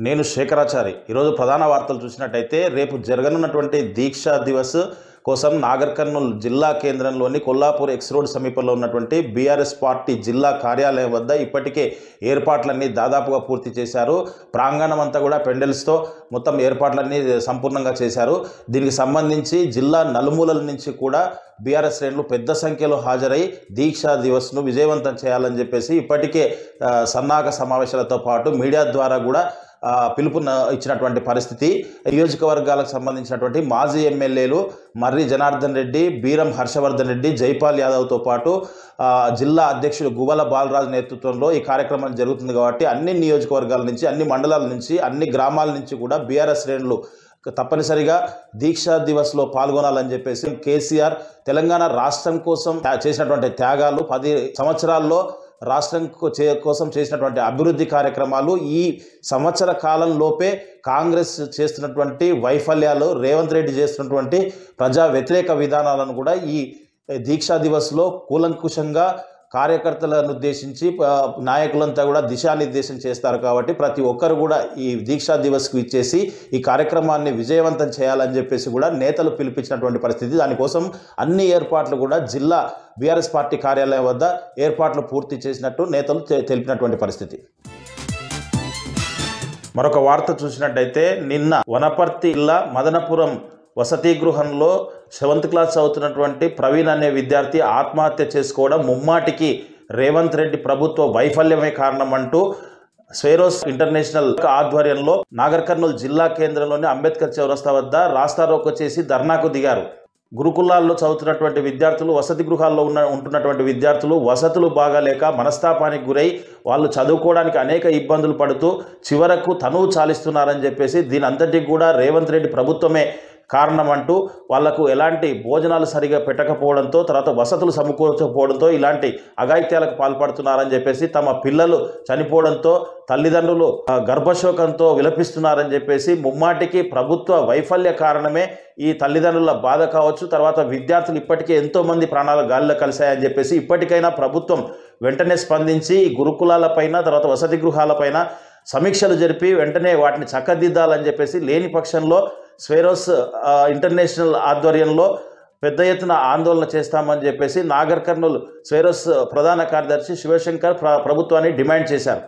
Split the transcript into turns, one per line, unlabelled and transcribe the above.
నేను శేఖరాచారి ఈరోజు ప్రధాన వార్తలు చూసినట్టయితే రేపు జరగనున్నటువంటి దీక్షా దివస్ కోసం నాగర్ కర్నూల్ జిల్లా కేంద్రంలోని కొల్లాపూర్ ఎక్స్ రోడ్ సమీపంలో ఉన్నటువంటి బీఆర్ఎస్ పార్టీ జిల్లా కార్యాలయం వద్ద ఇప్పటికే ఏర్పాట్లన్నీ దాదాపుగా పూర్తి చేశారు. ప్రాంగణం అంతా కూడా పెండెల్స్తో మొత్తం ఏర్పాట్లన్నీ సంపూర్ణంగా చేశారు. దీనికి సంబంధించి జిల్లా నలుమూలల నుంచి కూడా బీఆర్ఎస్ శ్రేణులు పెద్ద సంఖ్యలో హాజరై దీక్షా దివస్ను విజయవంతం చేయాలని చెప్పేసి ఇప్పటికే సన్నాహక సమావేశాలతో పాటు మీడియా ద్వారా కూడా పిలుపున ఇచ్చినటువంటి పరిస్థితి. నియోజకవర్గాలకు సంబంధించినటువంటి మాజీ ఎమ్మెల్యేలు మర్రి జనార్దన్ రెడ్డి, బీరం హర్షవర్ధన్ రెడ్డి, జైపాల్ యాదవ్తో పాటు జిల్లా అధ్యక్షుడు గువ్వల బాలరాజు నేతృత్వంలో ఈ కార్యక్రమం జరుగుతుంది. కాబట్టి అన్ని నియోజకవర్గాల నుంచి, అన్ని మండలాల నుంచి, అన్ని గ్రామాల నుంచి కూడా బీఆర్ఎస్ శ్రేణులు తప్పనిసరిగా దీక్షా దివస్లో పాల్గొనాలని చెప్పేసి కేసీఆర్ తెలంగాణ రాష్ట్రం కోసం చేసినటువంటి త్యాగాలు, 10 సంవత్సరాల్లో రాష్ట్రం కోసం చేసినటువంటి అభివృద్ధి కార్యక్రమాలు, ఈ సంవత్సర కాలంలోపే కాంగ్రెస్ చేస్తున్నటువంటి వైఫల్యాలు, రేవంత్ రెడ్డి చేస్తున్నటువంటి ప్రజా వ్యతిరేక విధానాలను కూడా ఈ దీక్షా దివస్లో కూలంకుషంగా కార్యకర్తలను ఉద్దేశించి నాయకులంతా కూడా దిశానిర్దేశం చేస్తారు. కాబట్టి ప్రతి ఒక్కరు కూడా ఈ దీక్షా దివస్కు ఇచ్చేసి ఈ కార్యక్రమాన్ని విజయవంతం చేయాలని చెప్పేసి కూడా నేతలు పిలిపించినటువంటి పరిస్థితి. దానికోసం అన్ని ఏర్పాట్లు కూడా జిల్లా బీఆర్ఎస్ పార్టీ కార్యాలయం వద్ద ఏర్పాట్లు పూర్తి చేసినట్టు నేతలు తెలిపినటువంటి పరిస్థితి. మరొక వార్త చూసినట్టయితే నిన్న వనపర్తి జిల్లా మదనపురం వసతి గృహంలో 7th క్లాస్ చదువుతున్నటువంటి ప్రవీణ్ అనే విద్యార్థి ఆత్మహత్య చేసుకోవడం ముమ్మాటికి రేవంత్ రెడ్డి ప్రభుత్వ వైఫల్యమే కారణమంటూ స్వేరోస్ ఇంటర్నేషనల్ ఆధ్వర్యంలో నాగర్ కర్నూల్ జిల్లా కేంద్రంలోని అంబేద్కర్ చౌరస్తా వద్ద రాస్తారోకో చేసి ధర్నాకు దిగారు. గురుకులాల్లో చదువుతున్నటువంటి విద్యార్థులు, వసతి గృహాల్లో ఉంటున్నటువంటి విద్యార్థులు వసతులు బాగాలేక మనస్తాపానికి గురై వాళ్ళు చదువుకోవడానికి అనేక ఇబ్బందులు పడుతూ చివరకు తనువు చాలిస్తున్నారని చెప్పేసి దీని అంతటికి కూడా రేవంత్ రెడ్డి ప్రభుత్వమే కారణం అంటూ వాళ్లకు ఎలాంటి భోజనాలు సరిగా పెట్టకపోవడంతో, తర్వాత వసతులు సమకూర్చకపోవడంతో ఇలాంటి అఘాయిత్యాలకు పాల్పడుతున్నారని చెప్పేసి, తమ పిల్లలు చనిపోవడంతో తల్లిదండ్రులు గర్భశోకంతో విలపిస్తున్నారని చెప్పేసి ముమ్మాటికి ప్రభుత్వ వైఫల్య కారణమే ఈ తల్లిదండ్రుల బాధ కావచ్చు. తర్వాత విద్యార్థులు ఇప్పటికే ఎంతోమంది ప్రాణాలు గాలిలో కలిశాయని చెప్పేసి ఇప్పటికైనా ప్రభుత్వం వెంటనే స్పందించి గురుకులాలపైన, తర్వాత వసతి గృహాలపైన సమీక్షలు జరిపి వెంటనే వాటిని చక్కదిద్దాలని చెప్పేసి, లేని పక్షంలో స్వేరోస్ ఇంటర్నేషనల్ ఆధ్వర్యంలో పెద్ద ఎత్తున ఆందోళన చేస్తామని చెప్పేసి నాగర్ కర్నూల్ స్వేరోస్ ప్రధాన కార్యదర్శి శివశంకర్ ప్రభుత్వాన్ని డిమాండ్ చేశారు.